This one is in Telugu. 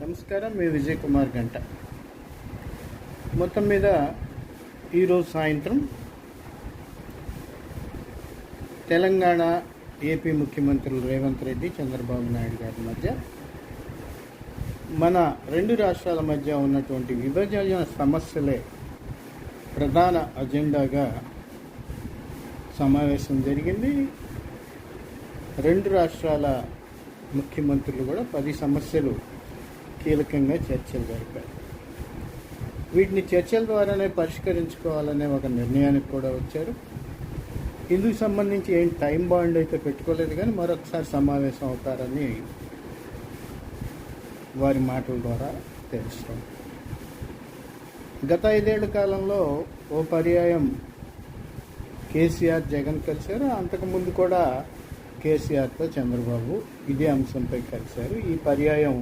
నమస్కారం. మీ విజయ్ కుమార్ గంట. మొత్తం మీద ఈరోజు సాయంత్రం తెలంగాణ ఏపీ ముఖ్యమంత్రులు రేవంత్ రెడ్డి, చంద్రబాబు నాయుడు గారి మధ్య మన రెండు రాష్ట్రాల మధ్య ఉన్నటువంటి విభజన సమస్యలే ప్రధాన అజెండాగా సమావేశం జరిగింది. రెండు రాష్ట్రాల ముఖ్యమంత్రులు కూడా 10 సమస్యలు కీలకంగా చర్చలు జరిపారు. వీటిని చర్చల ద్వారానే పరిష్కరించుకోవాలనే ఒక నిర్ణయానికి కూడా వచ్చారు. ఇందుకు సంబంధించి ఏం టైం బాండ్ అయితే పెట్టుకోలేదు, కానీ మరొకసారి సమావేశం అవుతారని వారి మాటల ద్వారా తెలుస్తుంది. గత 5 ఏళ్ల కాలంలో ఓ పర్యాయం కేసీఆర్, జగన్ కలిశారు. అంతకుముందు కూడా కేసీఆర్తో చంద్రబాబు ఇదే అంశంపై కలిశారు. ఈ పర్యాయం